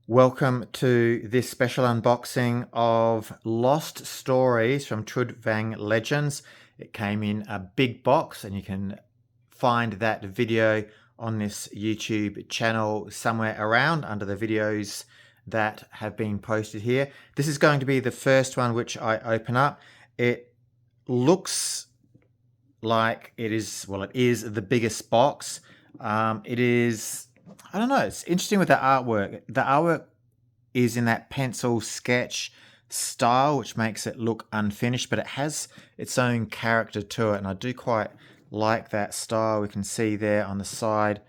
Welcome to this special unboxing of Lost Stories from Trudvang Legends. It came in a big box and you can find that video on this YouTube channel somewhere around under the videos that have been posted here. This is going to be the first one which I open up. It looks like it is the biggest box. It is, I don't know, it's interesting with the artwork. The artwork is in that pencil sketch style, which makes it look unfinished, but it has its own character to it, and I do quite like that style. We can see there on the side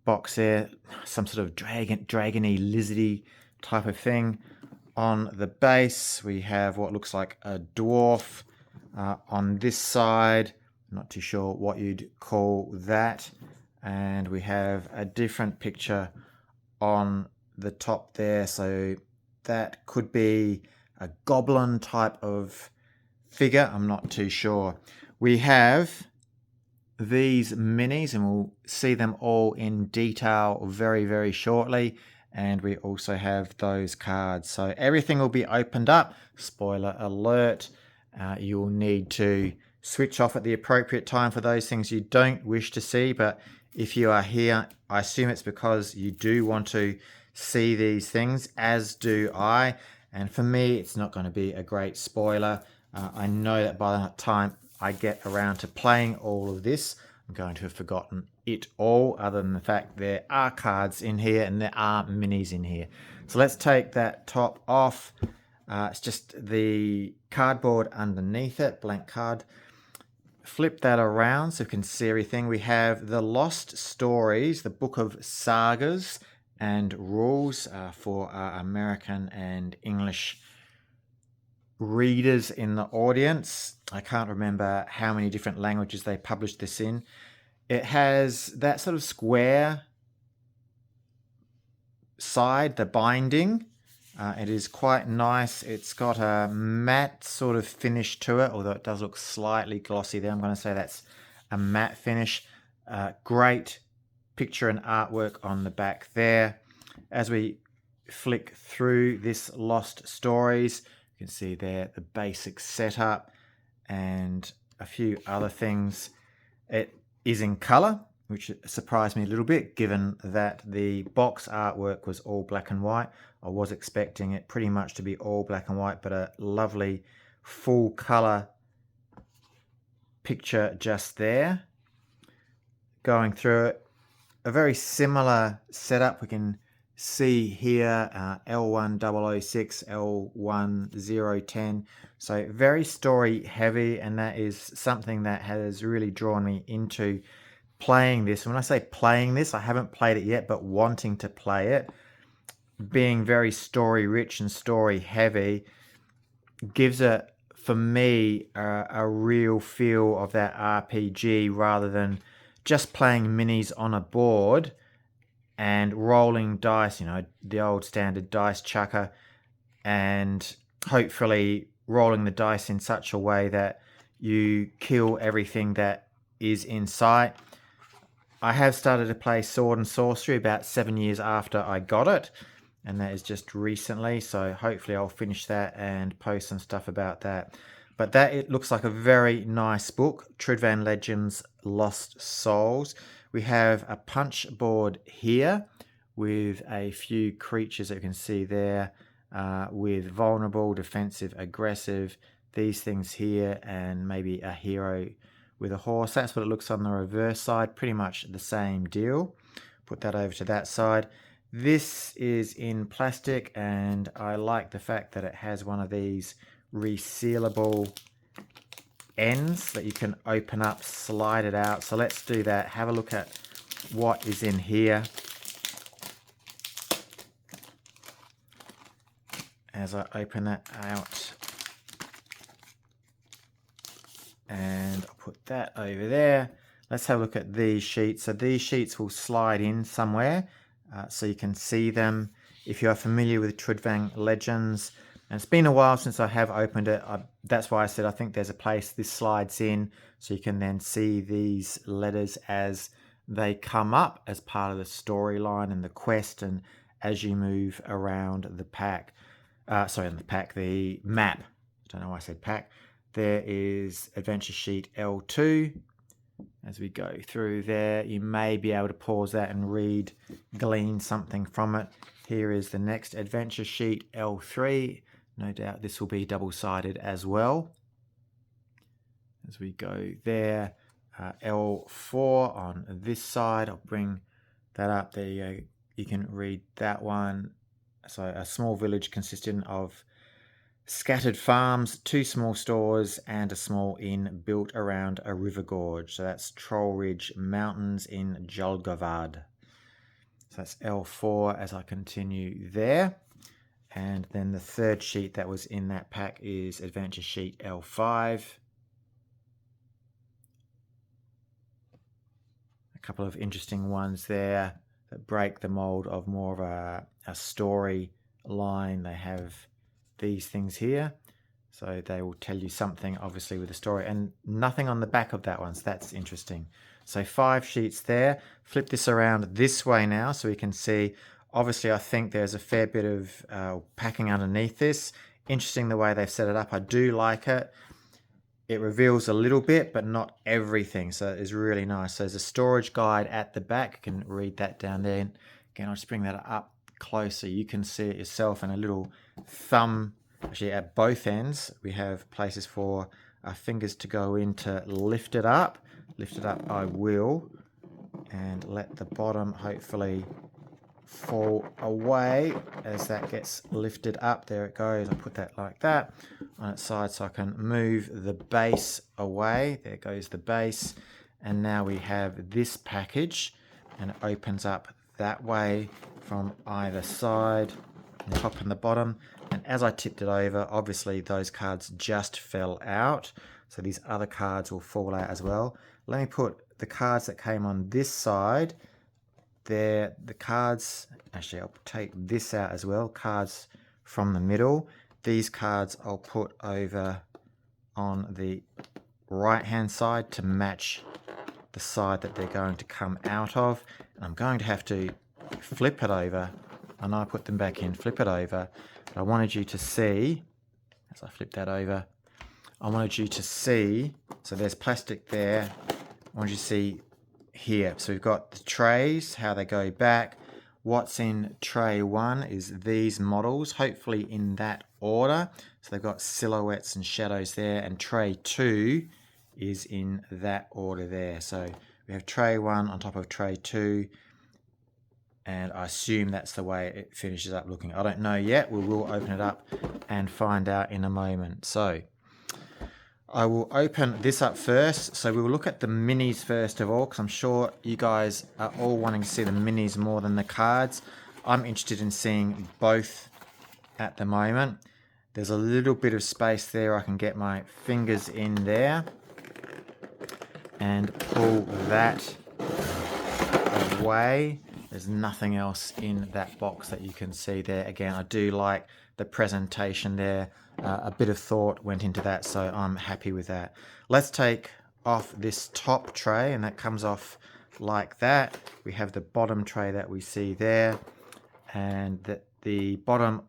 box there, some sort of dragony, lizardy type of thing. On the base, we have what looks like a dwarf. On this side, I'm not too sure what you'd call that. And we have a different picture on the top there. So that could be a goblin type of figure. I'm not too sure. We have these minis and we'll see them all in detail very, very shortly. And we also have those cards. So everything will be opened up. Spoiler alert. You'll need to switch off at the appropriate time for those things you don't wish to see. But if you are here, I assume it's because you do want to see these things, as do I. And for me, it's not going to be a great spoiler. I know that by the time I get around to playing all of this, I'm going to have forgotten it all, other than the fact there are cards in here and there are minis in here. So let's take that top off. It's just the cardboard underneath it, blank card. Flip that around so you can see everything. We have the Lost Stories, the Book of Sagas and Rules for our American and English readers in the audience. I can't remember how many different languages they published this in. It has that sort of square side, the binding. It is quite nice. It's got a matte sort of finish to it, although it does look slightly glossy there. I'm going to say that's a matte finish. Great picture and artwork on the back there. As we flick through this Lost Stories, you can see there the basic setup and a few other things. It is in color, which surprised me a little bit, given that the box artwork was all black and white. I was expecting it pretty much to be all black and white, but a lovely full color picture just there. Going through it, a very similar setup. We can see here L1006, L1010. So very story heavy, and that is something that has really drawn me into playing this. When I say playing this, I haven't played it yet, but wanting to play it. Being very story rich and story heavy gives it, for me, a real feel of that RPG rather than just playing minis on a board and rolling dice, you know, the old standard dice chucker, and hopefully rolling the dice in such a way that you kill everything that is in sight. I have started to play Sword and Sorcery about 7 years after I got it, and that is just recently, so hopefully I'll finish that and post some stuff about that. But that, it looks like a very nice book, Trudvang Legends Lost Souls. We have a punch board here with a few creatures that you can see there, with vulnerable, defensive, aggressive, these things here, and maybe a hero with a horse. That's what it looks on the reverse side, pretty much the same deal. Put that over to that side. This is in plastic, and I like the fact that it has one of these resealable ends that you can open up, slide it out. So let's do that. Have a look at what is in here. As I open that out, and I'll put that over there. Let's have a look at these sheets. So these sheets will slide in somewhere, so you can see them. If you are familiar with Trudvang Legends, and it's been a while since I have opened it, that's why I said I think there's a place this slides in, so you can then see these letters as they come up as part of the storyline and the quest and as you move around the pack. The map. I don't know why I said pack. There is Adventure Sheet L2. As we go through there, you may be able to pause that and glean something from it. Here is the next Adventure Sheet L3. No doubt this will be double-sided as well. As we go there, L4 on this side. I'll bring that up. There you go. You can read that one. So a small village consisting of scattered farms, 2 small stores, and a small inn built around a river gorge. So that's Troll Ridge Mountains in Julgavad. So that's L4 as I continue there. And then the third sheet that was in that pack is Adventure Sheet L5. A couple of interesting ones there that break the mold of more of a story line. They have these things here, so they will tell you something obviously with the story, and nothing on the back of that one, so that's interesting. So 5 sheets there. Flip this around this way now so we can see. Obviously I think there's a fair bit of packing underneath this. Interesting the way they've set it up. I do like it. It reveals a little bit, but not everything, so it's really nice. So there's a storage guide at the back. You can read that down there. And again, I'll just bring that up closer. You can see it yourself, and a little thumb. Actually, at both ends, we have places for our fingers to go in to lift it up. Lift it up, I will, and let the bottom hopefully fall away as that gets lifted up. There it goes. I put that like that on its side so I can move the base away. There goes the base, and now we have this package, and it opens up that way from either side, the top and the bottom. And as I tipped it over, obviously those cards just fell out, so these other cards will fall out as well. Let me put the cards that came on this side there. The cards, actually I'll take this out as well, cards from the middle. These cards I'll put over on the right hand side to match the side that they're going to come out of. And I'm going to have to flip it over, and I put them back in, flip it over. But I wanted you to see, as I flip that over, I wanted you to see, so there's plastic there. I wanted you to see here. So we've got the trays, how they go back. What's in tray 1 is these models, hopefully in that order. So they've got silhouettes and shadows there, and tray 2 is in that order there. So we have tray 1 on top of tray 2, and I assume that's the way it finishes up looking. I don't know yet. We will open it up and find out in a moment. So I will open this up first. So we will look at the minis first of all, because I'm sure you guys are all wanting to see the minis more than the cards. I'm interested in seeing both at the moment. There's a little bit of space there. I can get my fingers in there and pull that away. There's nothing else in that box that you can see there. Again, I do like the presentation there. A bit of thought went into that, so I'm happy with that. Let's take off this top tray, and that comes off like that. We have the bottom tray that we see there, and the bottom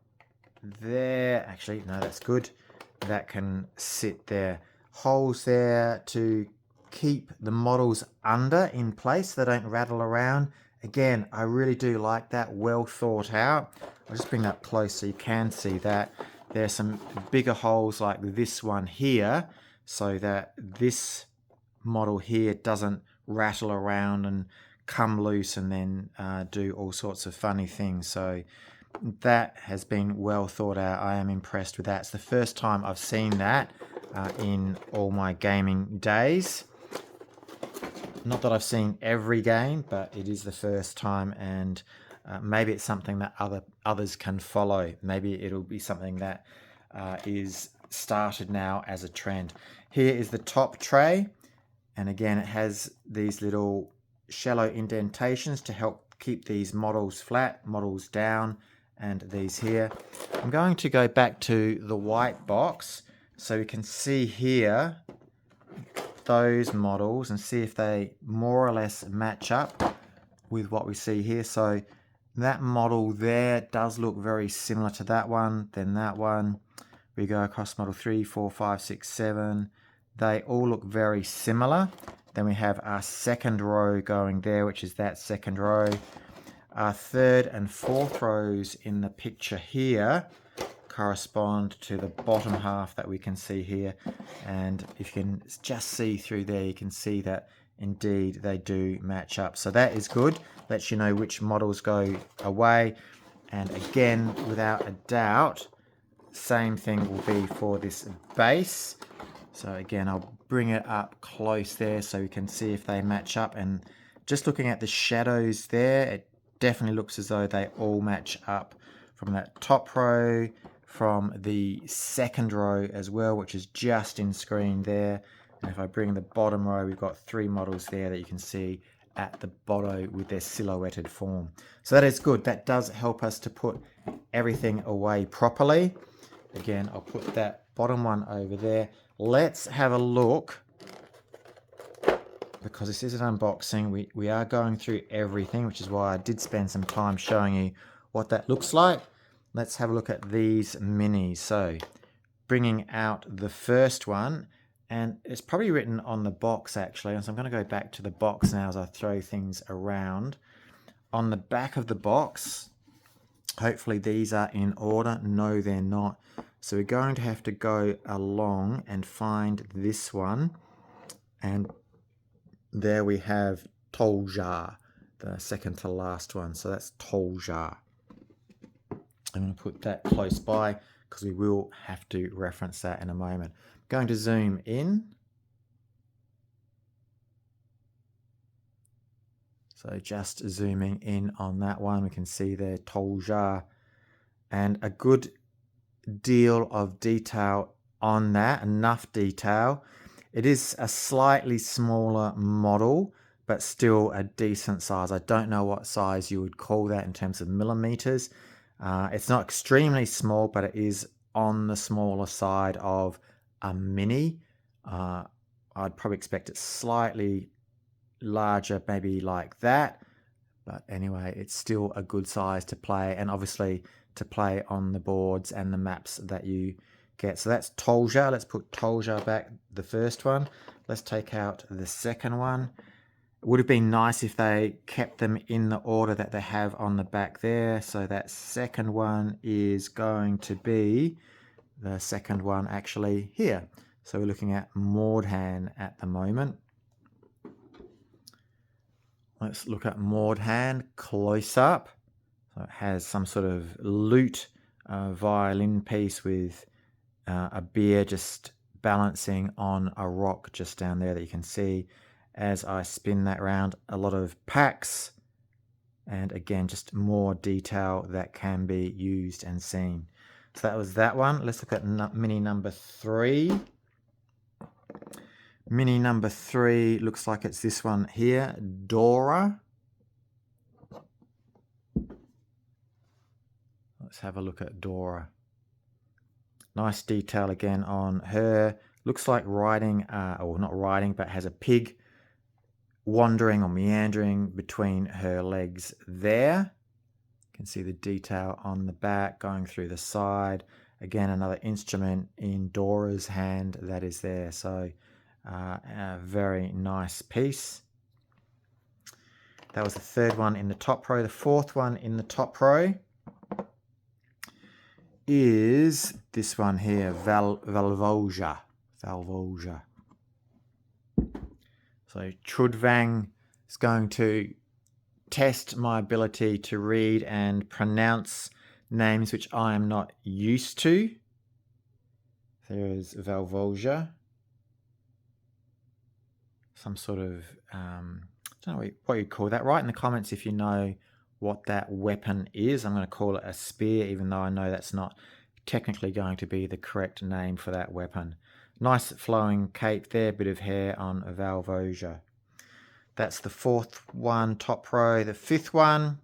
there, actually, no, that's good. That can sit there. Holes there to keep the models under in place. They don't rattle around. Again, I really do like that, well thought out. I'll just bring that close so you can see that. There's some bigger holes like this one here, so that this model here doesn't rattle around and come loose and then do all sorts of funny things. So that has been well thought out. I am impressed with that. It's the first time I've seen that in all my gaming days. Not that I've seen every game, but it is the first time, and maybe it's something that others can follow. Maybe it'll be something that is started now as a trend. Here is the top tray, and again it has these little shallow indentations to help keep these models flat, models down, and these here. I'm going to go back to the white box so we can see here those models and see if they more or less match up with what we see here. So That model there does look very similar to that one. Then that one. We go across model 3, 4, 5, 6, 7. They all look very similar. Then we have our second row going there, which is that second row. Our third and fourth rows in the picture here correspond to the bottom half that we can see here. And if you can just see through there, you can see that indeed they do match up. So that is good. Lets you know which models go away. And again, without a doubt, same thing will be for this base. So again, I'll bring it up close there so you can see if they match up. And just looking at the shadows there, it definitely looks as though they all match up from that top row, from the second row as well, which is just in screen there. And if I bring the bottom row, we've got 3 models there that you can see at the bottom with their silhouetted form. So that is good. That does help us to put everything away properly. Again, I'll put that bottom one over there. Let's have a look, because this is an unboxing. We are going through everything, which is why I did spend some time showing you what that looks like. Let's have a look at these minis. So bringing out the first one, and it's probably written on the box actually. So I'm going to go back to the box now as I throw things around. On the back of the box, hopefully these are in order. No, they're not. So we're going to have to go along and find this one. And there we have Tolja, the second to last one. So that's Tolja. I'm going to put that close by because we will have to reference that in a moment. I'm going to zoom in. So just zooming in on that one, we can see there Tolja, and a good deal of detail on that, enough detail. It is a slightly smaller model, but still a decent size. I don't know what size you would call that in terms of millimeters. It's not extremely small, but it is on the smaller side of a mini. I'd probably expect it slightly larger, maybe like that. But anyway, it's still a good size to play, and obviously to play on the boards and the maps that you get. So that's Tolja. Let's put Tolja back, the first one. Let's take out the second one. It would have been nice if they kept them in the order that they have on the back there. So that second one is going to be the second one actually here. So we're looking at Mordhan at the moment. Let's look at Mordhan close up. So it has some sort of lute violin piece with a bear just balancing on a rock just down there that you can see as I spin that round. A lot of packs, and again just more detail that can be used and seen. So that was that one. Let's look at mini number 3. Mini number 3 looks like it's this one here, Dora. Let's have a look at Dora. Nice detail again on her. Looks like riding, or not riding, but has a pig wandering or meandering between her legs there. You can see the detail on the back going through the side. Again, another instrument in Dora's hand that is there. So a very nice piece. That was the third one in the top row. The fourth one in the top row is this one here, Valvoja. Valvoja. So Trudvang is going to test my ability to read and pronounce names which I am not used to. There's Valvoja. Some sort of, I don't know what you'd call that. Write in the comments if you know what that weapon is. I'm going to call it a spear, even though I know that's not technically going to be the correct name for that weapon. Nice flowing cape there, bit of hair on Valvoja. That's the fourth one, top row. The fifth one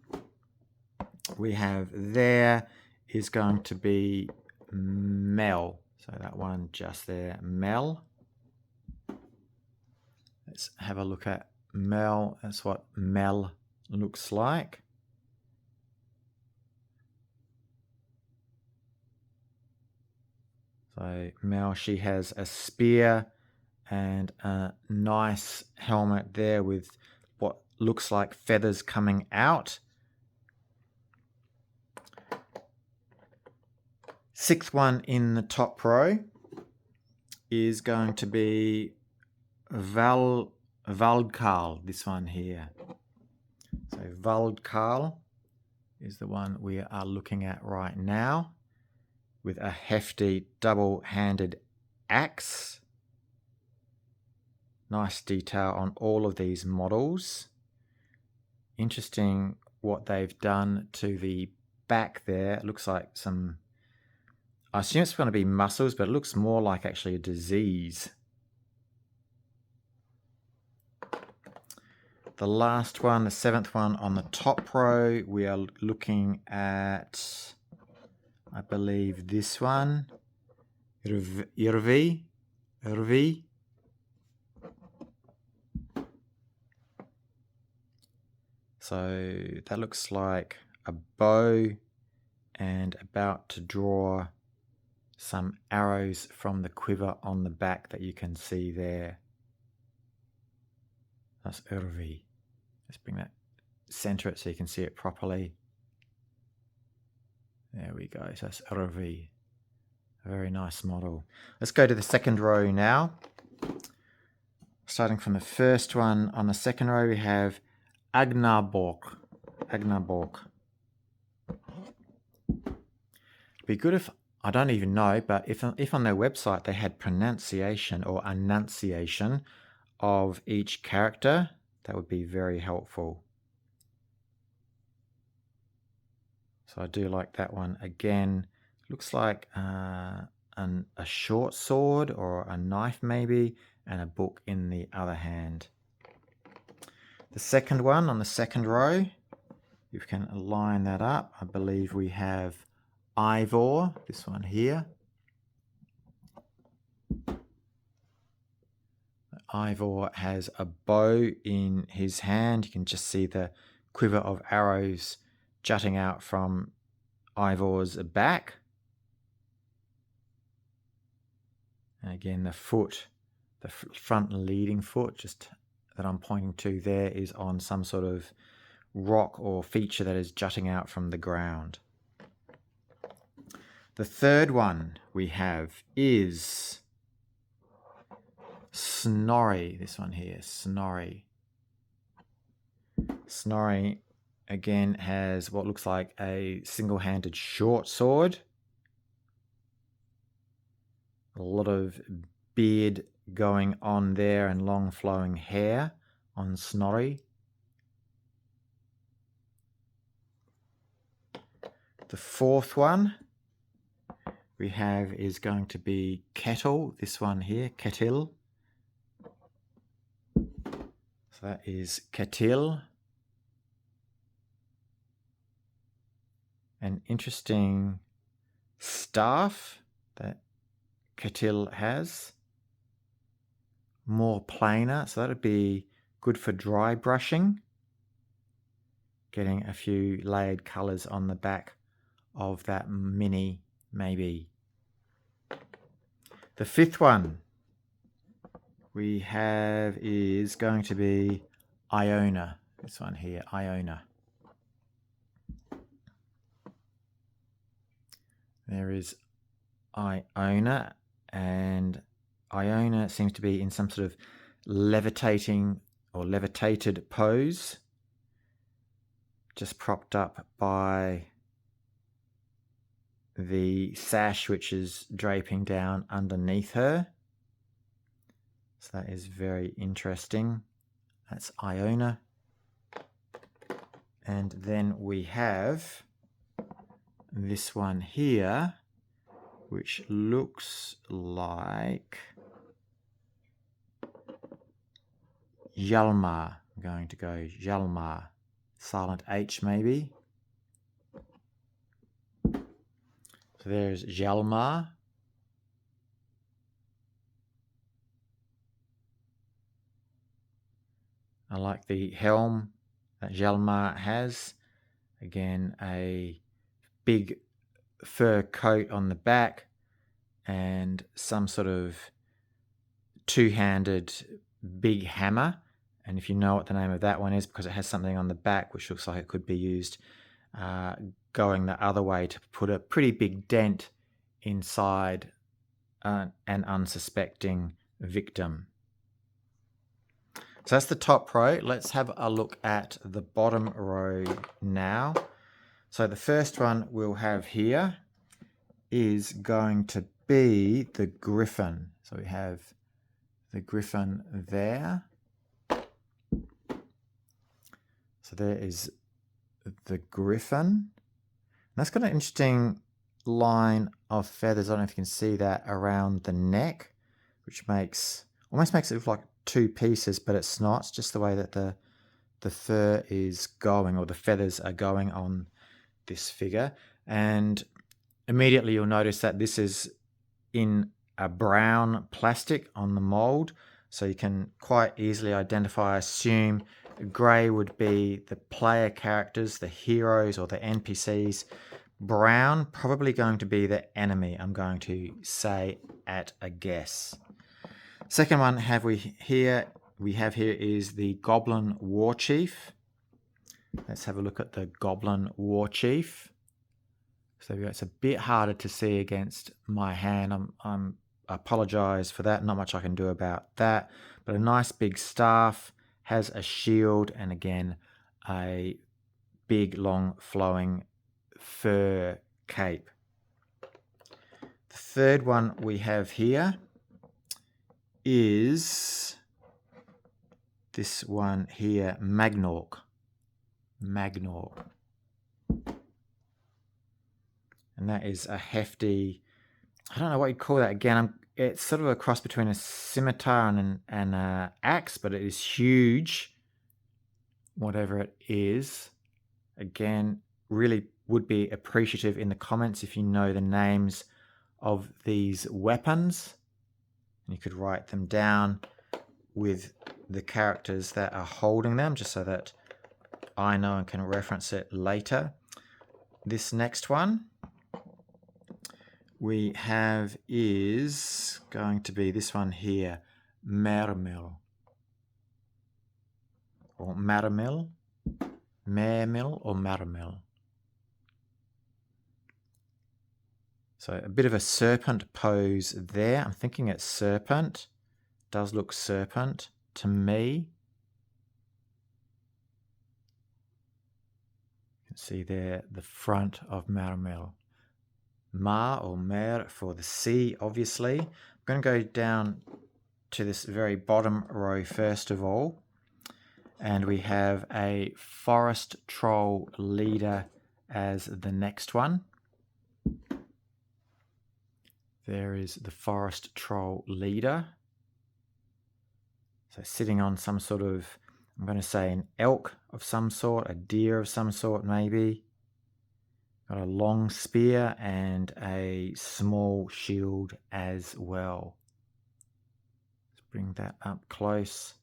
we have there is going to be Mel. So that one just there, Mel. Let's have a look at Mel. That's what Mel looks like. So Mel, she has a spear and a nice helmet there with what looks like feathers coming out. Sixth one in the top row is going to be Valdkarl, this one here. So Valdkarl is the one we are looking at right now, with a hefty double-handed axe. Nice detail on all of these models. Interesting what they've done to the back there. It looks like some, I assume it's going to be muscles, but it looks more like actually a disease. The last one, the seventh one on the top row, we are looking at, I believe, this one, Irvi. So that looks like a bow and about to draw some arrows from the quiver on the back that you can see there. That's Irvi. Let's bring that, center it so you can see it properly. There we go. So that's Irvi. A very nice model. Let's go to the second row now. Starting from the first one, on the second row we have Agnaborg. It'd be good if, I don't even know, but if on their website they had pronunciation or enunciation of each character, that would be very helpful. So I do like that one. Again, looks like a short sword or a knife maybe, and a book in the other hand. The second one on the second row, if you can line that up, I believe we have Ivor, this one here. Ivor has a bow in his hand. You can just see the quiver of arrows jutting out from Ivor's back. And again, the foot, the front leading foot, just that I'm pointing to there, is on some sort of rock or feature that is jutting out from the ground. The third one we have is Snorri, this one here, Snorri. Snorri again has what looks like a single-handed short sword. A lot of beard going on there and long flowing hair on Snorri. The fourth one we have is going to be Kettle, this one here, Ketil. So that is Ketil. An interesting staff that Ketil has. More plainer, so that would be good for dry brushing. Getting a few layered colours on the back of that mini, maybe. The fifth one we have is going to be Iona, this one here, Iona. There is Iona, and Iona seems to be in some sort of levitating or levitated pose, just propped up by the sash which is draping down underneath her. So that is very interesting. That's Iona. And then we have this one here, which looks like Hjalmar. I'm going to go Hjalmar. Silent H maybe. So there's Hjalmar. I like the helm that Hjalmar has. Again, a big fur coat on the back and some sort of two-handed big hammer. And if you know what the name of that one is, because it has something on the back which looks like it could be used going the other way to put a pretty big dent inside an unsuspecting victim. So that's the top row. Let's have a look at the bottom row now. So the first one we'll have here is going to be the griffin. So we have the griffin there. So there is the griffin. And that's got an interesting line of feathers. I don't know if you can see that around the neck, which almost makes it look like two pieces, but it's not. It's just the way that the fur is going, or the feathers are going on this figure. And immediately you'll notice that this is in a brown plastic on the mold, so you can quite easily identify, assume grey would be the player characters, the heroes or the NPCs. Brown probably going to be the enemy, I'm going to say at a guess. Second one we have here is the Goblin War Chief. Let's have a look at the Goblin War Chief. So it's a bit harder to see against my hand. I apologize for that. Not much I can do about that. But a nice big staff, has a shield, and again a big long flowing fur cape. The third one we have here is this one here, Magnork. And that is a hefty, I don't know what you'd call that. Again, it's sort of a cross between a scimitar and an axe, but it is huge, whatever it is. Again, really would be appreciative in the comments if you know the names of these weapons. And you could write them down with the characters that are holding them, just so that I know and can reference it later. This next one we have is going to be this one here, Mermil. Or Maramil. Mermil or Maramil. So a bit of a serpent pose there. I'm thinking it's serpent. Does look serpent to me. You can see there the front of Maramil. Ma or Mer for the sea, obviously. I'm going to go down to this very bottom row first of all. And we have a forest troll leader as the next one. There is the forest troll leader. So sitting on some sort of, I'm going to say an elk of some sort, a deer of some sort maybe. Got a long spear and a small shield as well. Let's bring that up close.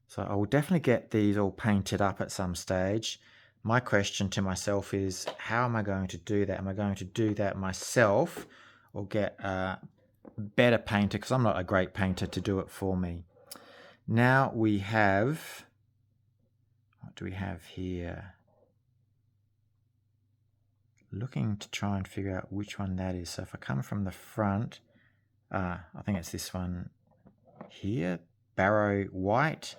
So I will definitely get these all painted up at some stage. My question to myself is, how am I going to do that? Am I going to do that myself or get a better painter? Because I'm not a great painter to do it for me. Now we have, what do we have here? Looking to try and figure out which one that is. So if I come from the front, I think it's this one here, Barrow White.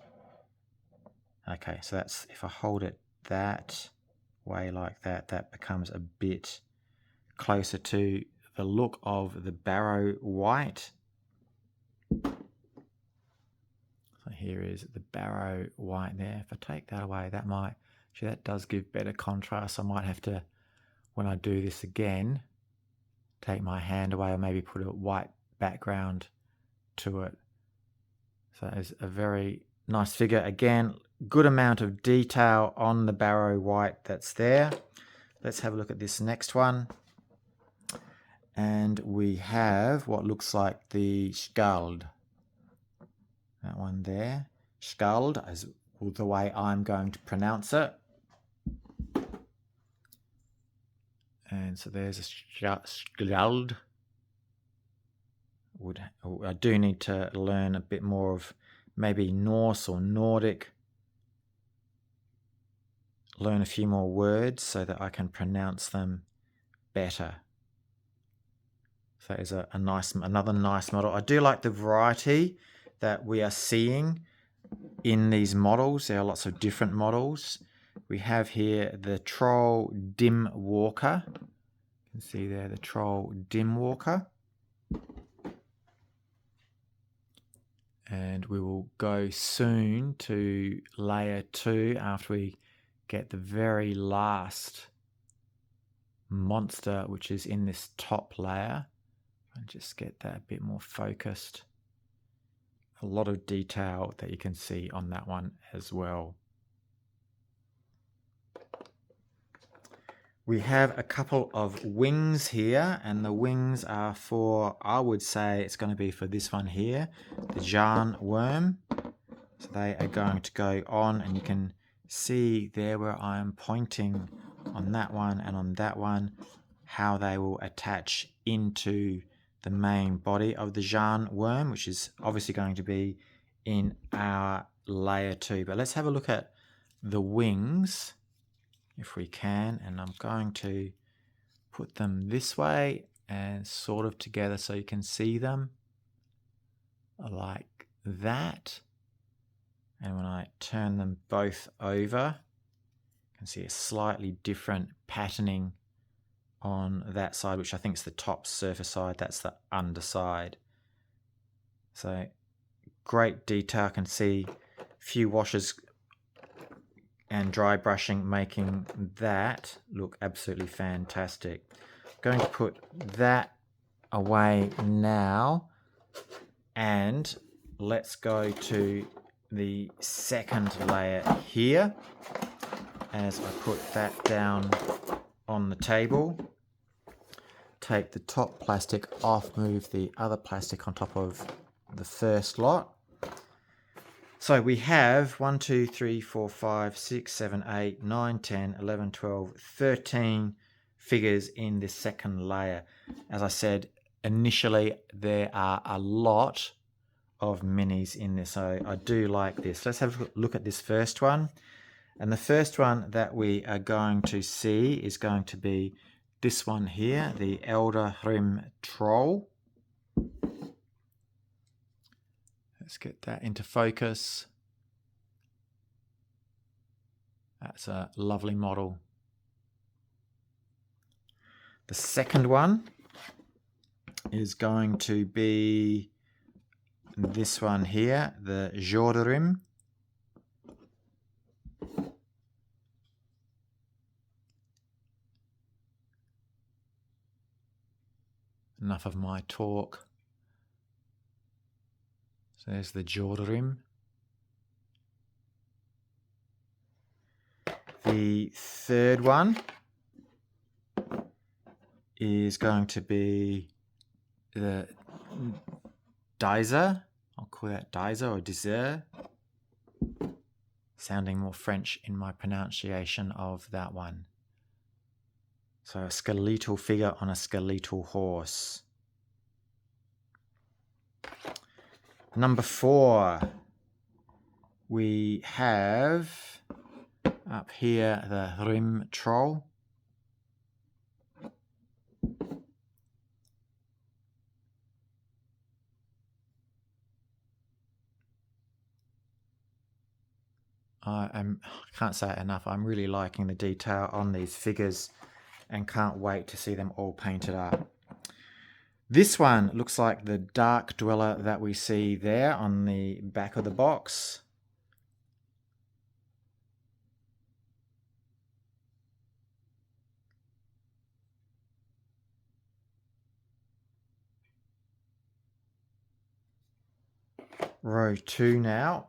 Okay, so that's, if I hold it that way like that, that becomes a bit closer to the look of the Barrow White. So here is the Barrow White there. If I take that away, that might, actually that does give better contrast. I might have to, when I do this again, take my hand away or maybe put a white background to it. So it's a very nice figure. Again, good amount of detail on the Barrow White that's there. Let's have a look at this next one. And we have what looks like the Skald. That one there. Skald, as the way I'm going to pronounce it. And so there's a Skald. I do need to learn a bit more of maybe Norse or Nordic. Learn a few more words so that I can pronounce them better. So that is another nice model. I do like the variety that we are seeing in these models. There are lots of different models. We have here the Troll Dim Walker. You can see there the Troll Dim Walker. And we will go soon to layer 2 after we get the very last monster, which is in this top layer. And just get that a bit more focused. A lot of detail that you can see on that one as well. We have a couple of wings here, and the wings are for, I would say it's going to be for this one here, the Jarn worm. So they are going to go on, and you can see there where I am pointing on that one and on that one, how they will attach into the main body of the Jarn worm, which is obviously going to be in our layer 2. But let's have a look at the wings if we can, and I'm going to put them this way and sort of together so you can see them like that. And when I turn them both over, you can see a slightly different patterning on that side, which I think is the top surface side. That's the underside. So great detail. I can see a few washes and dry brushing making that look absolutely fantastic. I'm going to put that away now, and let's go to the second layer here as I put that down on the table. Take the top plastic off, move the other plastic on top of the first lot. So we have 1, 2, 3, 4, 5, 6, 7, 8, 9, 10, 11, 12, 13 figures in this second layer. As I said, initially there are a lot of minis in this, so I do like this. Let's have a look at this first one. And the first one that we are going to see is going to be this one here, the Elder Hrim Troll. Let's get that into focus. That's a lovely model. The second one is going to be this one here, the Jordarim. Enough of my talk. So there's the Jordarim. The third one is going to be the Dizer. I'll call that Dizer or Dizer. Sounding more French in my pronunciation of that one. So a skeletal figure on a skeletal horse. Number 4, we have up here the Rim Troll. I can't say it enough. I'm really liking the detail on these figures and can't wait to see them all painted up. This one looks like the Dark Dweller that we see there on the back of the box. Row 2 now.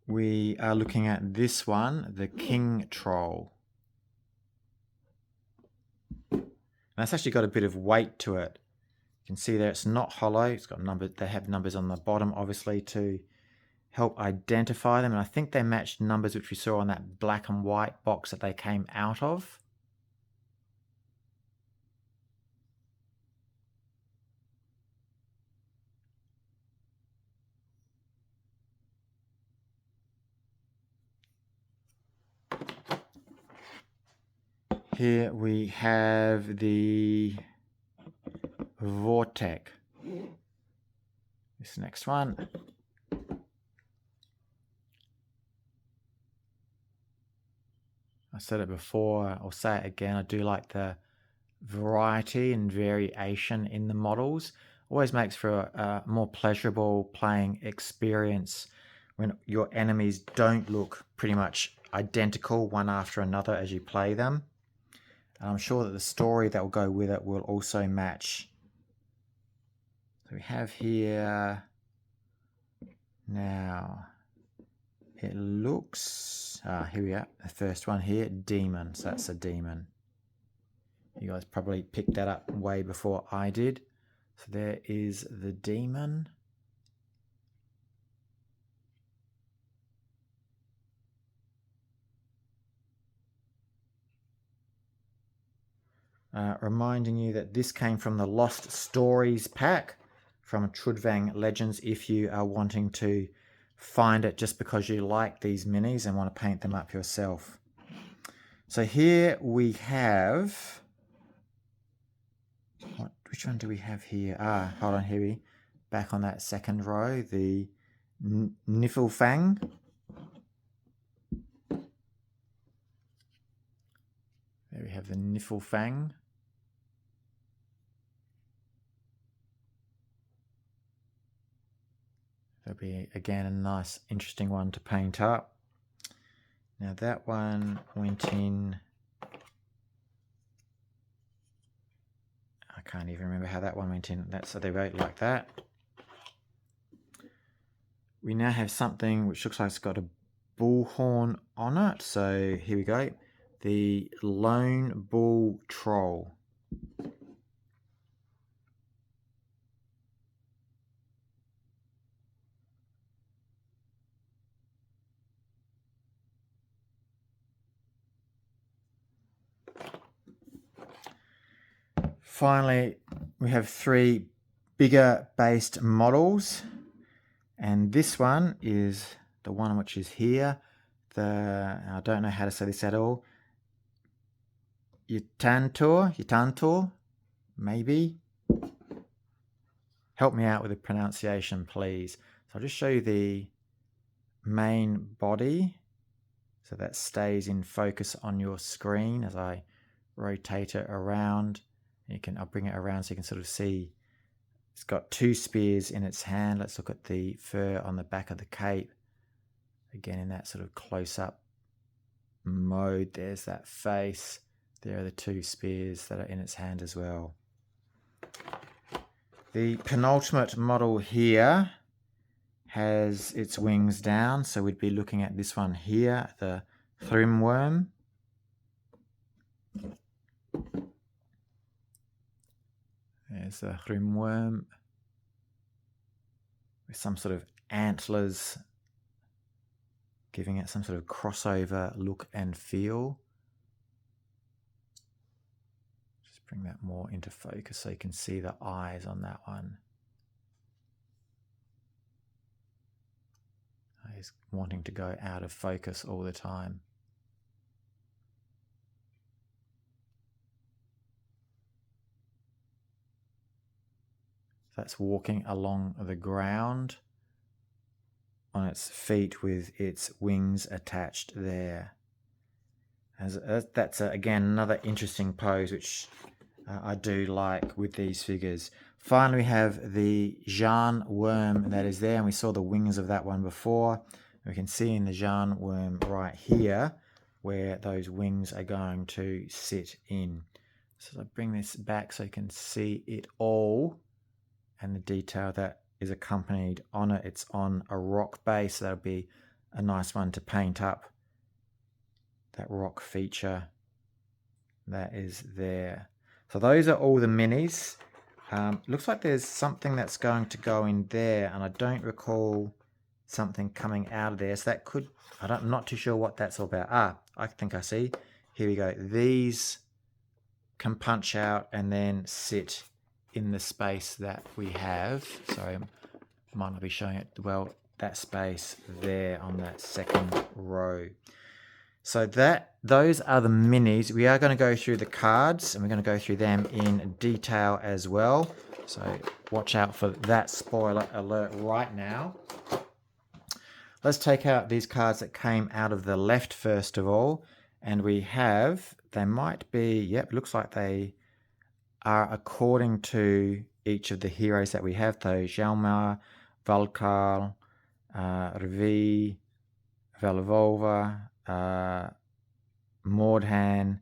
We are looking at this one, the King Troll. And that's actually got a bit of weight to it. You can see there it's not hollow. It's got numbers. They have numbers on the bottom, obviously, to help identify them. And I think they matched numbers which we saw on that black and white box that they came out of. Here we have the Vortex. This next one. I said it before, I'll say it again, I do like the variety and variation in the models. Always makes for a more pleasurable playing experience when your enemies don't look pretty much identical one after another as you play them. And I'm sure that the story that will go with it will also match. So we have here now, it looks, here we are, the first one here, demon. So that's a demon. You guys probably picked that up way before I did. So there is the demon. Reminding you that this came from the Lost Stories pack from Trudvang Legends if you are wanting to find it just because you like these minis and want to paint them up yourself. So here we have, which one do we have here? Hold on, here we back on that second row, the Niflfang. There we have the Niflfang. That'll be, again, a nice, interesting one to paint up. Now that one went in, I can't even remember how that one went in. So they wrote like that. We now have something which looks like it's got a bullhorn on it. So here we go. The Lone Bull Troll. Finally, we have 3 bigger based models, and this one is the one which is here. I don't know how to say this at all. Yutantor, maybe. Help me out with the pronunciation, please. So I'll just show you the main body, so that stays in focus on your screen as I rotate it around. I'll bring it around so you can sort of see it's got 2 spears in its hand. Let's look at the fur on the back of the cape. Again, in that sort of close-up mode, there's that face. There are the 2 spears that are in its hand as well. The penultimate model here has its wings down, so we'd be looking at this one here, the Thrimworm. There's the Thrimworm with some sort of antlers, giving it some sort of crossover look and feel. Just bring that more into focus so you can see the eyes on that one. He's wanting to go out of focus all the time. That's walking along the ground on its feet with its wings attached there. That's again another interesting pose which I do like with these figures. Finally, we have the Jean worm that is there, and we saw the wings of that one before. We can see in the Jean worm right here where those wings are going to sit in. So I bring this back so you can see it all and the detail that is accompanied on it. It's on a rock base, so that'll be a nice one to paint up. That rock feature that is there. So those are all the minis. Looks like there's something that's going to go in there, and I don't recall something coming out of there. So that could, I'm not too sure what that's all about. I think I see. Here we go. These can punch out and then sit in the space that we have. Sorry, I might not be showing it well. That space there on that second row. So those are the minis. We are going to go through the cards, and we're going to go through them in detail as well. So watch out for that spoiler alert right now. Let's take out these cards that came out of the left first of all. And we have, they might be, yep, looks like they are according to each of the heroes that we have, though. Hjalmar, Valkal, Rvi, Velvolva, Mordhan,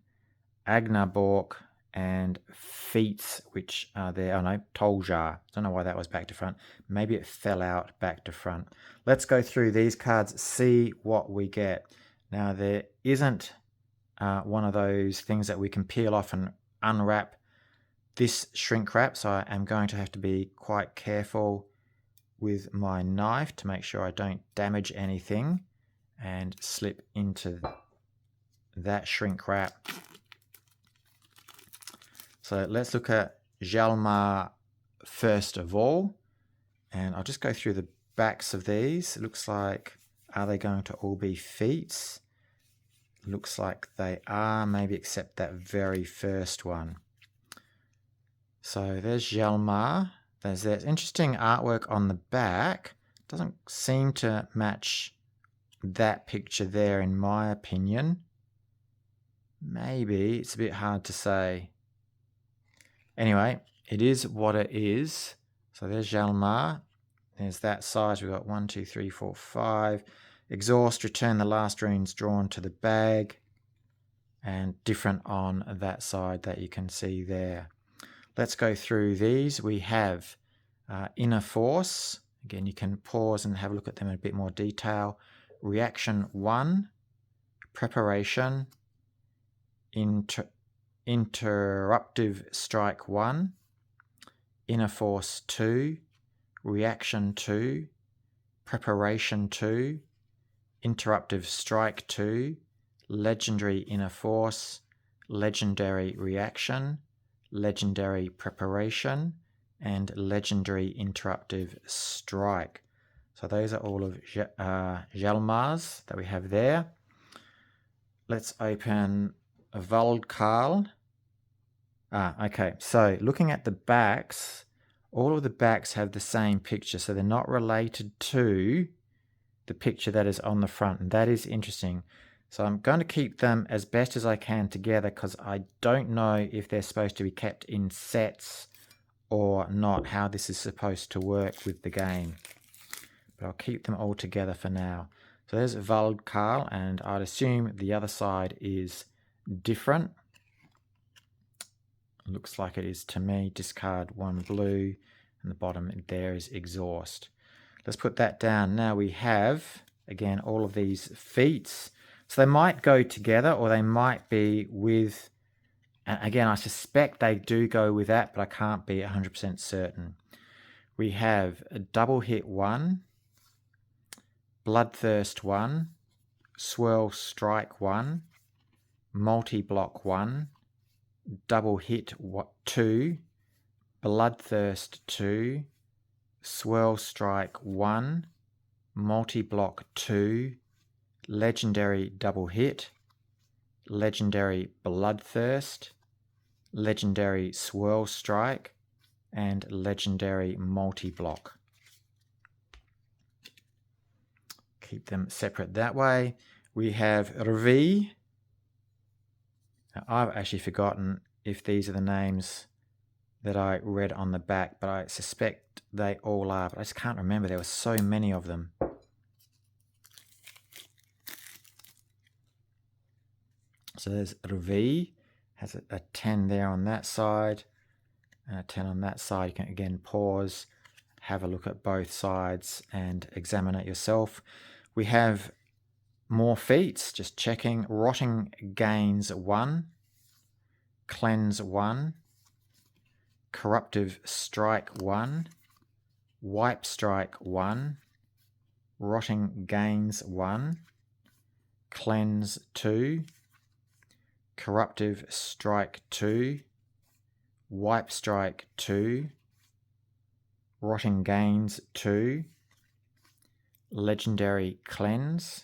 Agnabork, and Feats, which are there. Oh no, Toljar. Don't know why that was back to front. Maybe it fell out back to front. Let's go through these cards, see what we get. Now, there isn't one of those things that we can peel off and unwrap this shrink wrap, so I am going to have to be quite careful with my knife to make sure I don't damage anything and slip into that shrink wrap. So let's look at Hjalmar first of all, and I'll just go through the backs of these. It looks like, are they going to all be feats? Looks like they are, maybe except that very first one. So there's Hjalmar. There's interesting artwork on the back. Doesn't seem to match that picture there in my opinion. Maybe, it's a bit hard to say. Anyway, it is what it is. So there's Hjalmar. There's that size. We've got 1, 2, 3, 4, 5. Exhaust, return the last runes drawn to the bag. And different on that side that you can see there. Let's go through these. We have Inner Force. Again, you can pause and have a look at them in a bit more detail. Reaction 1. Preparation. Interruptive Strike 1, Inner Force 2, Reaction 2, Preparation 2, Interruptive Strike 2, Legendary Inner Force, Legendary Reaction, Legendary Preparation, and Legendary Interruptive Strike. So those are all of Hjalmar's that we have there. Let's open Valkal. Okay, so looking at the backs, all of the backs have the same picture, so they're not related to the picture that is on the front, and that is interesting. So I'm going to keep them as best as I can together because I don't know if they're supposed to be kept in sets or not, how this is supposed to work with the game. But I'll keep them all together for now. So there's Valkal, and I'd assume the other side is different. Looks like it is to me. Discard 1 blue, and the bottom there is exhaust. Let's put that down. Now we have, again, all of these feats. So they might go together or they might be with, and again, I suspect they do go with that, but I can't be 100% certain. We have a Double Hit 1, Bloodthirst 1, Swirl Strike 1, Multi-Block 1, Double Hit 2, Bloodthirst 2, Swirl Strike 1, Multi-Block 2, Legendary Double Hit, Legendary Bloodthirst, Legendary Swirl Strike, and Legendary Multi-Block. Keep them separate that way. We have Rvi. Now, I've actually forgotten if these are the names that I read on the back, but I suspect they all are, but I just can't remember. There were so many of them. So there's Rvi, has a 10 there on that side, and a 10 on that side. You can again pause, have a look at both sides and examine it yourself. We have more feats, just checking. Rotting Gains 1, Cleanse 1, Corruptive Strike 1, Wipe Strike 1, Rotting Gains 1, Cleanse 2, Corruptive Strike 2, Wipe Strike 2, Rotting Gains 2, Legendary Cleanse,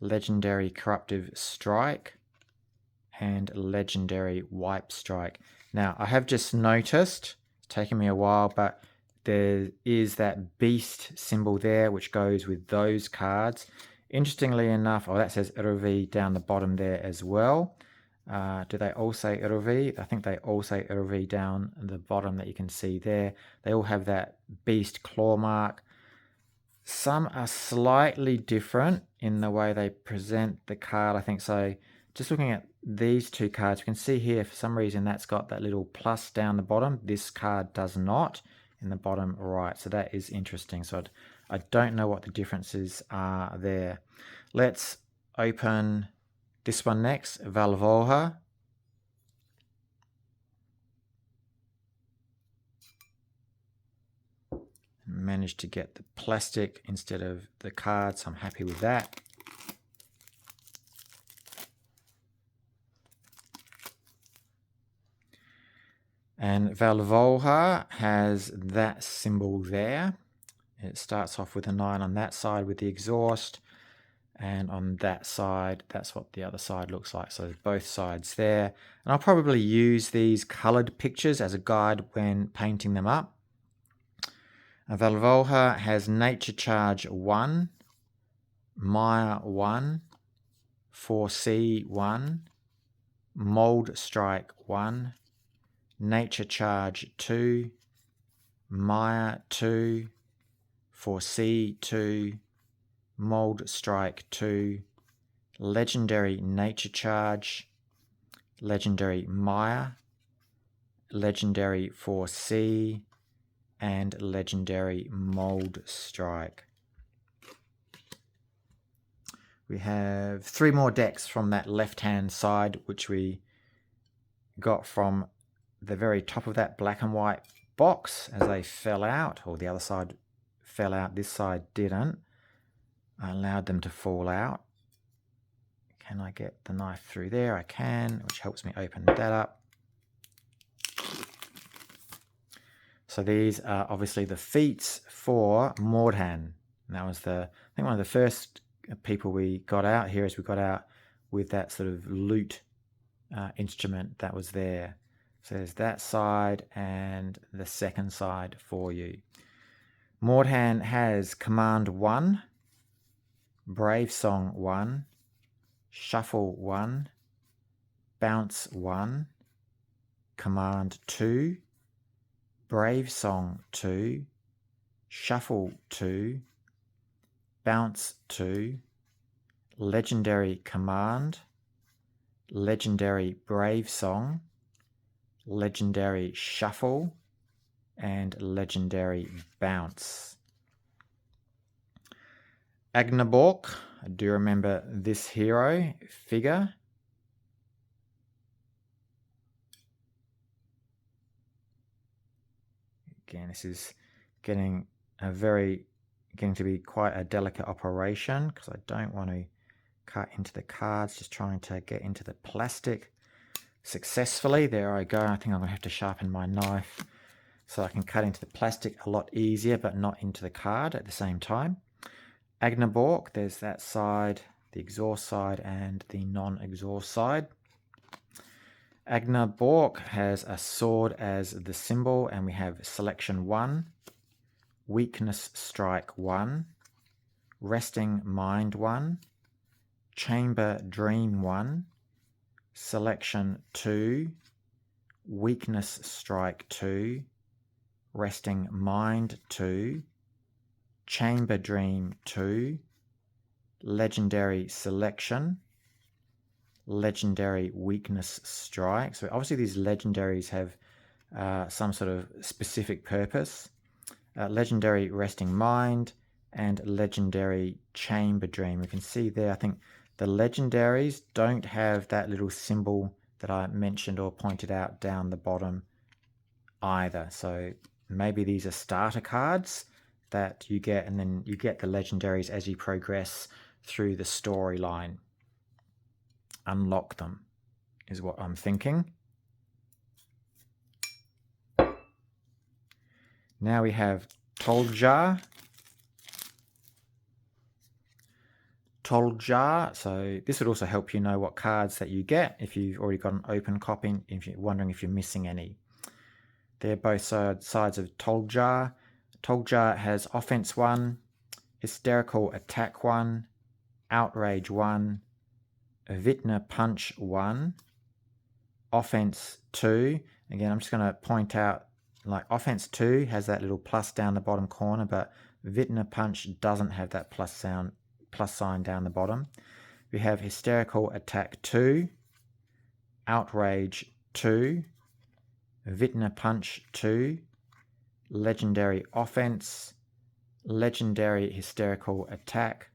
Legendary Corruptive Strike, and Legendary Wipe Strike. Now, I have just noticed, it's taken me a while, but there is that beast symbol there, which goes with those cards. Interestingly enough, that says Eruvi down the bottom there as well. Do they all say Eruvi? I think they all say Eruvi down the bottom that you can see there. They all have that beast claw mark. Some are slightly different in the way they present the card, I think. So just looking at these two cards, you can see here, for some reason, that's got that little plus down the bottom. This card does not in the bottom right. So that is interesting. So I don't know what the differences are there. Let's open this one next, Valvorha. Managed to get the plastic instead of the card, so I'm happy with that. And Valvorha has that symbol there. It starts off with a 9 on that side with the exhaust, and on that side, that's what the other side looks like. So both sides there. And I'll probably use these colored pictures as a guide when painting them up. Valvorha has Nature Charge 1, Mire 1, 4C 1, Mold Strike 1, Nature Charge 2, Mire 2, 4C 2, Mold Strike 2, Legendary Nature Charge, Legendary Mire, Legendary 4C, and Legendary Mold Strike. We have 3 more decks from that left-hand side, which we got from the very top of that black and white box as they fell out, or the other side fell out, this side didn't. I allowed them to fall out. Can I get the knife through there? I can, which helps me open that up. So these are obviously the feats for Mordhan. And that was I think one of the first people we got out here, as we got out with that sort of loot instrument that was there. So there's that side and the second side for you. Mordhan has Command 1, Brave Song 1, Shuffle 1, Bounce 1, Command 2, Brave Song 2, Shuffle 2, Bounce 2, Legendary Command, Legendary Brave Song, Legendary Shuffle, and Legendary Bounce. Agnabork, I do remember this hero figure. Again, this is getting to be quite a delicate operation because I don't want to cut into the cards, just trying to get into the plastic successfully. There I go. I think I'm going to have to sharpen my knife so I can cut into the plastic a lot easier, but not into the card at the same time. Agnabork, there's that side, the exhaust side and the non-exhaust side. Agnabork has a sword as the symbol, and we have Selection 1, Weakness Strike 1, Resting Mind 1, Chamber Dream 1, Selection 2, Weakness Strike 2, Resting Mind 2, Chamber Dream 2, Legendary Selection, Legendary Weakness Strike. So obviously these legendaries have some sort of specific purpose. Legendary Resting Mind and Legendary Chamber Dream. We can see there, I think the legendaries don't have that little symbol that I mentioned or pointed out down the bottom either. So maybe these are starter cards that you get, and then you get the legendaries as you progress through the storyline. Unlock them is what I'm thinking. Now we have Toljar. Trudvang. So this would also help you know what cards that you get if you've already got an open copy, if you're wondering if you're missing any. They're both sides of Trudvang. Trudvang has offense 1, hysterical attack 1, outrage 1, Vitna punch 1, offense 2. Again, I'm just going to point out, like, offense 2 has that little plus down the bottom corner, but Vitna punch doesn't have that plus sign down the bottom. We have hysterical attack 2, outrage 2, Vitna punch 2, legendary offense, legendary hysterical attack,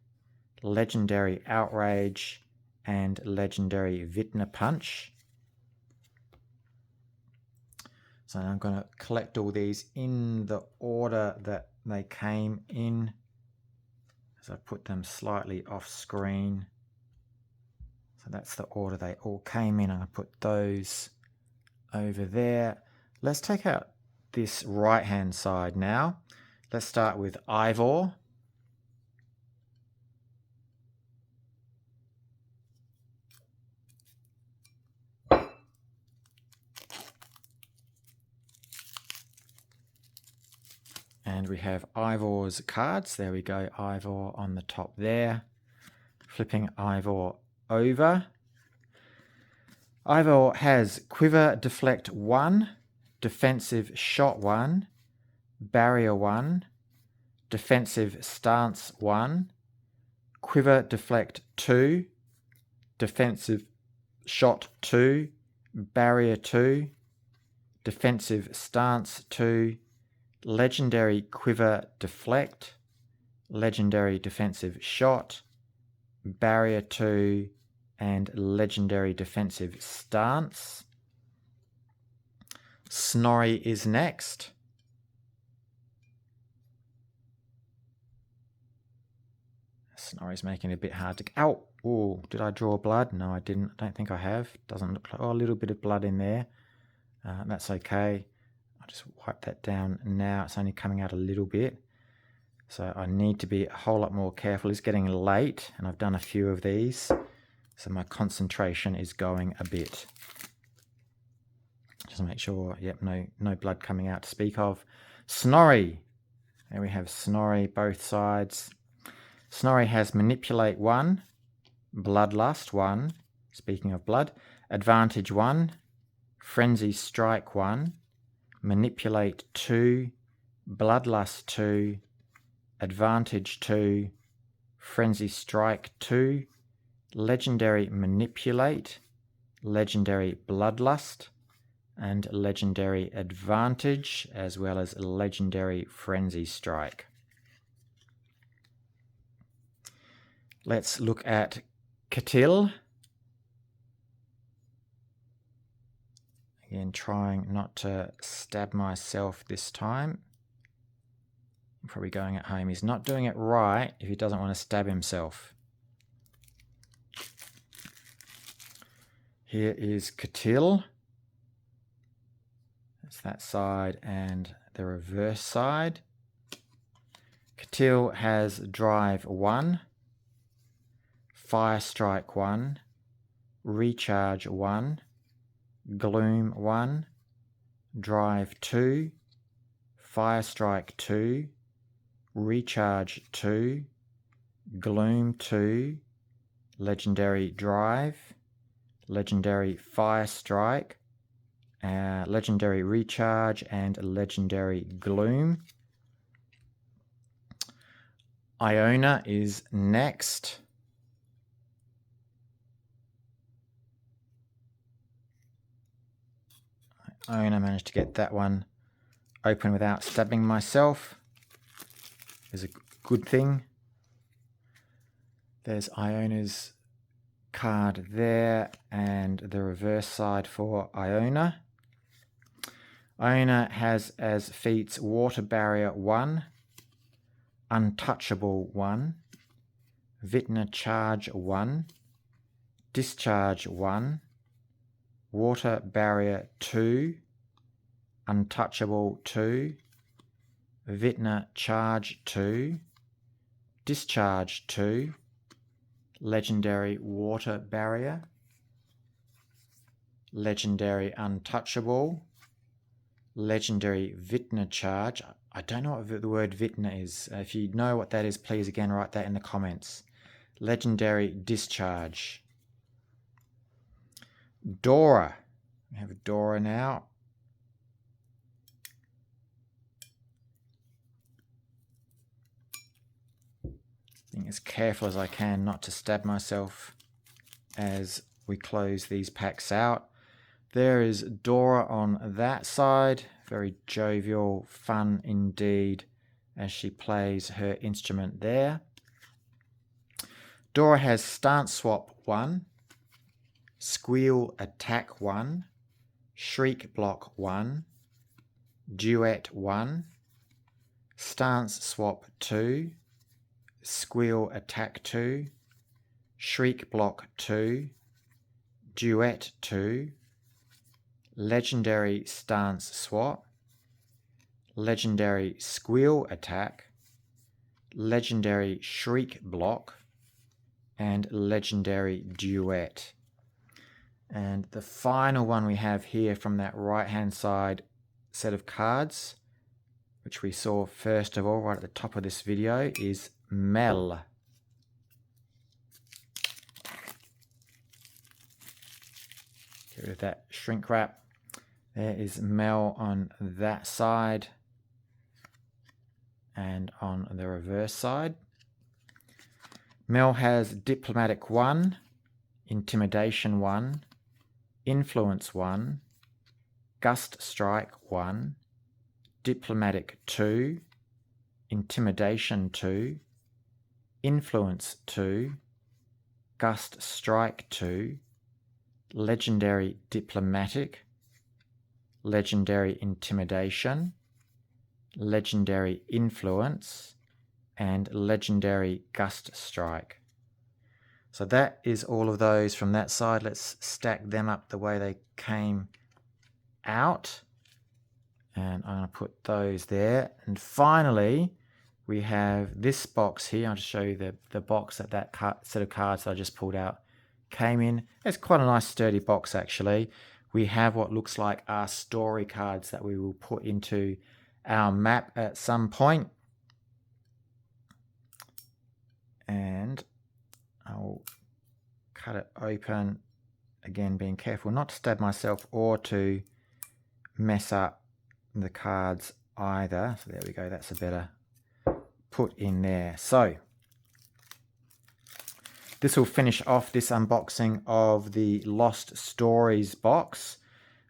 legendary outrage, and legendary Vitna punch. So I'm going to collect all these in the order that they came in. So I put them slightly off screen. So that's the order they all came in. I'm going to put those over there. Let's take out this right hand side now. Let's start with Ivor. And we have Ivor's cards. There we go, Ivor on the top there. Flipping Ivor over. Ivor has Quiver Deflect 1, Defensive Shot 1, Barrier 1, Defensive Stance 1, Quiver Deflect 2, Defensive Shot 2, Barrier 2, Defensive Stance 2, Legendary Quiver Deflect, Legendary Defensive Shot, Barrier 2, and Legendary Defensive Stance. Snorri is next. Snorri's making it a bit hard to... Ow! Oh, did I draw blood? No, I didn't. I don't think I have. Doesn't look like... Oh, a little bit of blood in there. That's okay. I'll just wipe that down now. It's only coming out a little bit. So I need to be a whole lot more careful. It's getting late, and I've done a few of these. So my concentration is going a bit. Just make sure, yep, no blood coming out to speak of. Snorri. There we have Snorri, both sides. Snorri has Manipulate 1, Bloodlust 1, speaking of blood, Advantage 1, Frenzy Strike 1, Manipulate 2, Bloodlust 2, Advantage 2, Frenzy Strike 2, Legendary Manipulate, Legendary Bloodlust, and Legendary Advantage, as well as Legendary Frenzy Strike. Let's look at Katil. Again, trying not to stab myself this time. I'm probably going at home. He's not doing it right if he doesn't want to stab himself. Here is Katil. That's that side and the reverse side. Katil has Drive 1, Fire Strike 1, Recharge 1, Gloom 1, Drive 2, Fire Strike 2, Recharge 2, Gloom 2, Legendary Drive, Legendary Fire Strike, Legendary Recharge, and Legendary Gloom. Iona is next. Iona managed to get that one open without stabbing myself. Is a good thing. There's Iona's card there and the reverse side for Iona. Iona has as feats Water Barrier 1, Untouchable 1, Vitna Charge 1, Discharge 1, Water Barrier 2, Untouchable 2, Vitna Charge 2, Discharge 2, legendary water barrier, legendary untouchable, legendary Vitna charge. I don't know what the word Vitna is. If you know what that is, please again write that in the comments. Legendary discharge. Dora. We have Dora now. Being as careful as I can not to stab myself as we close these packs out. There is Dora on that side. Very jovial, fun indeed as she plays her instrument there. Dora has Stance Swap 1, Squeal Attack 1, Shriek Block 1, Duet 1, Stance Swap 2, Squeal Attack 2, Shriek Block 2, Duet 2, Legendary Stance Swap, Legendary Squeal Attack, Legendary Shriek Block, and Legendary Duet. And the final one we have here from that right hand side set of cards, which we saw first of all right at the top of this video, is Mel. Get rid of that shrink wrap. There is Mel on that side and on the reverse side. Mel has Diplomatic 1, Intimidation 1, Influence 1, Gust Strike 1, Diplomatic 2, Intimidation 2, Influence 2, Gust Strike 2, Legendary Diplomatic, Legendary Intimidation, Legendary Influence, and Legendary Gust Strike. So that is all of those from that side. Let's stack them up the way they came out. And I'm going to put those there. And finally, we have this box here. I'll just show you the box that set of cards that I just pulled out came in. It's quite a nice sturdy box actually. We have what looks like our story cards that we will put into our map at some point. And I'll cut it open, again being careful not to stab myself or to mess up the cards either. So there we go, that's a better put in there. So this will finish off this unboxing of the Lost Stories box.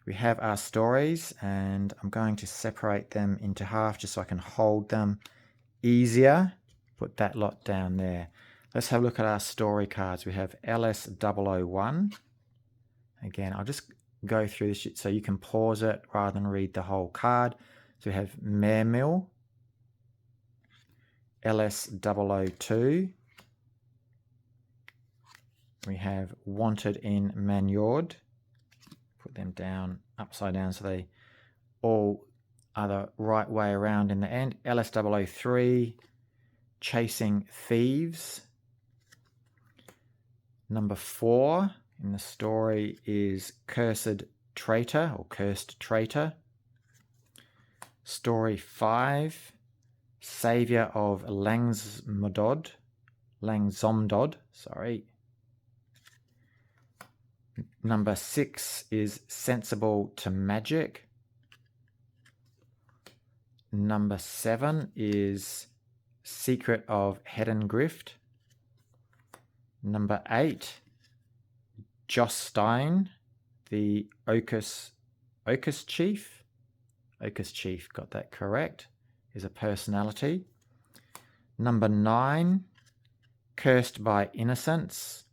We have our stories and I'm going to separate them into half just so I can hold them easier. Put that lot down there. Let's have a look at our story cards. We have LS001. Again, I'll just go through this so you can pause it rather than read the whole card. So we have Meremill, LS002. We have Wanted in Manyord. Put them down upside down so they all are the right way around in the end. LS003. Chasing Thieves. Number 4 in the story is Cursed Traitor or Cursed Traitor. Story 5, Savior of Langzomdod, sorry. Number 6 is Sensible to Magic. Number 7 is Secret of Hedengrift. Number 8, Joss Stein, the Ocus Chief. Ocus Chief, got that correct, is a personality. Number 9, Cursed by Innocence.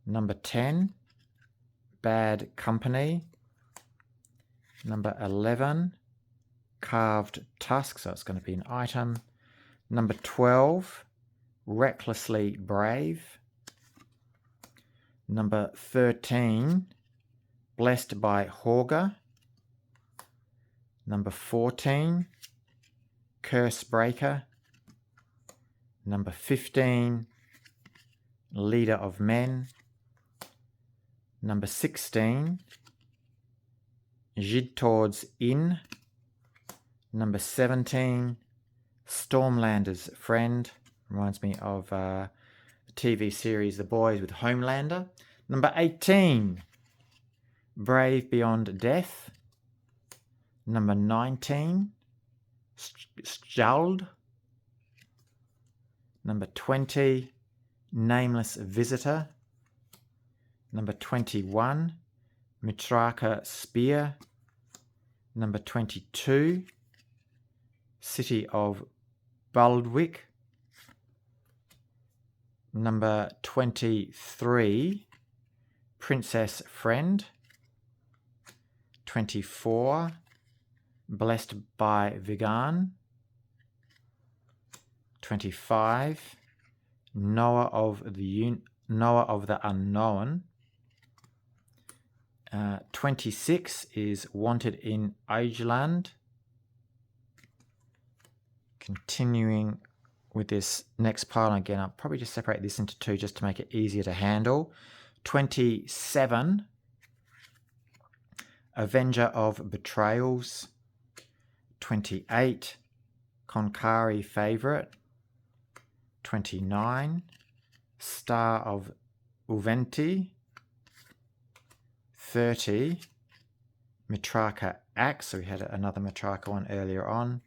Number 10, Bad Company. Number 11, Carved Tusk, so it's going to be an item. Number 12, Recklessly Brave. Number 13, Blessed by Horger. Number 14, Curse Breaker. Number 15, Leader of Men. Number 16, Jidtord's Inn. Number 17, Stormlander's Friend. Reminds me of the TV series The Boys with Homelander. Number 18, Brave Beyond Death. Number 19, Skjald. Number 20, Nameless Visitor. Number 21, Mitraka Spear. Number 22, City of Baldwick. Number 23, Princess Friend. 24, Blessed by Vigan. 25, Noah of the Unknown. 26 is Wanted in Ageland. Continuing with this next pile, again, I'll probably just separate this into two just to make it easier to handle. 27, Avenger of Betrayals. 28, Konkari Favorite. 29, Star of Uventi. 30, Mitraka Axe. So we had another Mitraka one earlier on.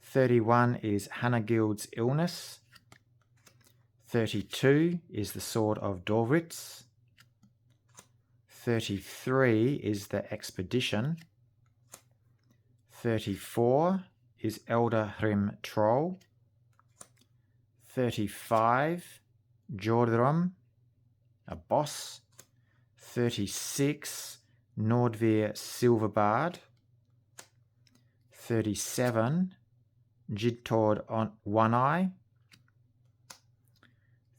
31 is Hanagild's Illness. 32 is the Sword of Dorwitz. 33 is the Expedition. 34 is Elder Hrim Troll. 35, Jordrum, a boss. 36, Nordvir Silverbard. 37, Jidtord on One Eye.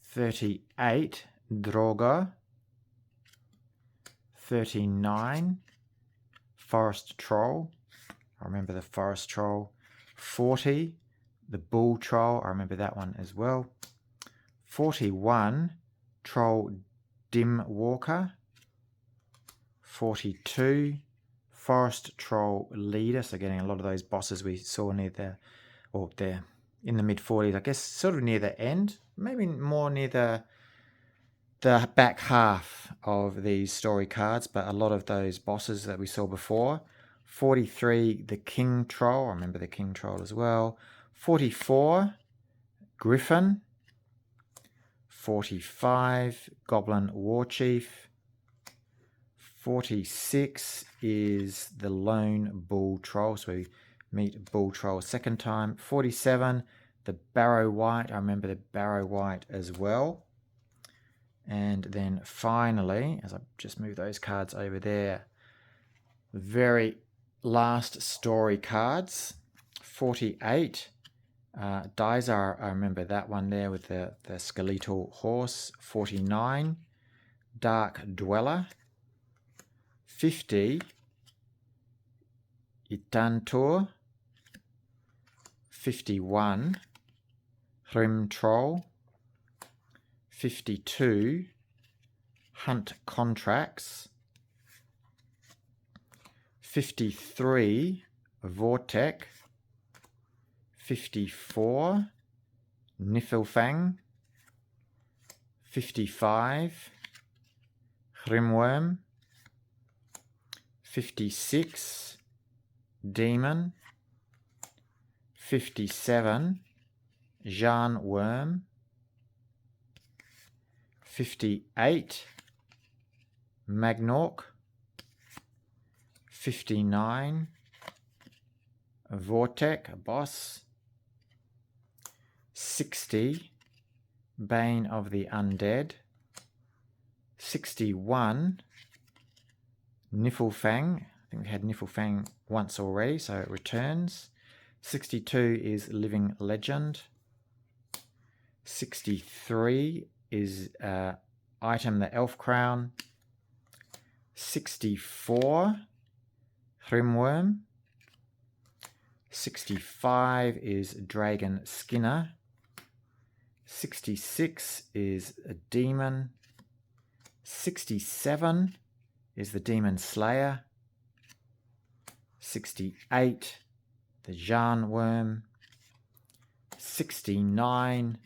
38, Droga. 39, Forest Troll. I remember the Forest Troll. 40, the Bull Troll. I remember that one as well. 41, Troll Dim Walker. 42, Forest Troll Leader. So getting a lot of those bosses we saw near the, or there in the mid-40s, I guess, sort of near the end, maybe more near the back half of these story cards, but a lot of those bosses that we saw before. 43, the King Troll. I remember the King Troll as well. 44, Griffin. 45, Goblin War Chief. 46 is the Lone Bull Troll. So we meet Bull Troll a second time. 47, the Barrow White. I remember the Barrow White as well. And then finally, as I just move those cards over there, the very last story cards. 48, Dizar. I remember that one there with the skeletal horse. 49, Dark Dweller. 50, Itantur. 51, Hrim Troll. 52, Hunt Contracts. 53, Vortek. 54, Niflfang. 55, Hrimworm. 56, Demon. 57, Jan Worm. 58, Magnork. 59, Vortek, a boss. 60, Bane of the Undead. 61, Niflfang. I think we had Niflfang once already, so it returns. 62 is Living Legend. 63 is Item the Elf Crown. 64, Hrimworm. 65 is Dragon Skinner. 66 is a demon. 67 is the Demon Slayer. 68, the Jan Worm. 69,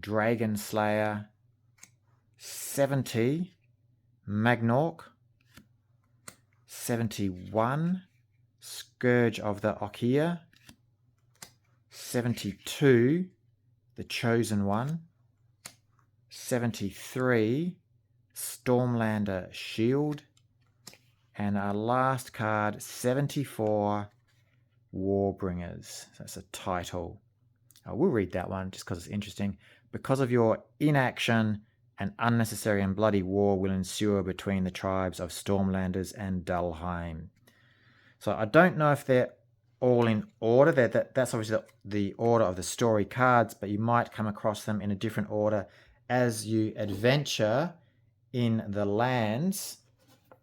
Dragon Slayer. 70, Magnork. 71, Scourge of the Okia. 72, the Chosen One. 73, Stormlander Shield. And our last card, 74, Warbringers. So that's a title. I will read that one just because it's interesting. Because of your inaction, an unnecessary and bloody war will ensue between the tribes of Stormlanders and Dulheim. So I don't know if they're all in order. That's obviously the order of the story cards, but you might come across them in a different order as you adventure in the lands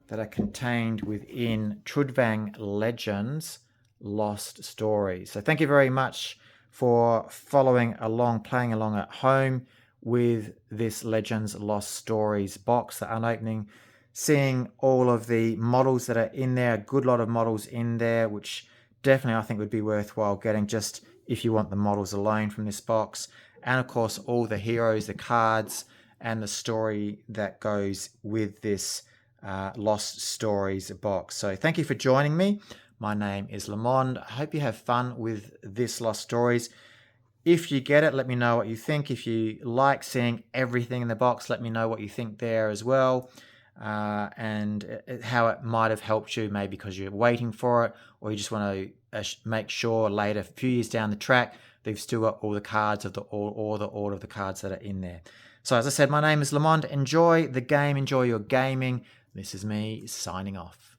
that are contained within Trudvang Legends Lost Stories. So thank you very much for following along, playing along at home with this Legends Lost Stories box that I'm opening, seeing all of the models that are in there, a good lot of models in there, which definitely I think would be worthwhile getting just if you want the models alone from this box. And of course, all the heroes, the cards, and the story that goes with this Lost Stories box. So thank you for joining me. My name is LeMonde. I hope you have fun with this Lost Stories. If you get it, let me know what you think. If you like seeing everything in the box, let me know what you think there as well. And how it might have helped you, maybe because you're waiting for it, or you just want to make sure later, a few years down the track, they've still got all the cards of or the order of the cards that are in there. So as I said, my name is LeMonde. Enjoy the game, enjoy your gaming. This is me signing off.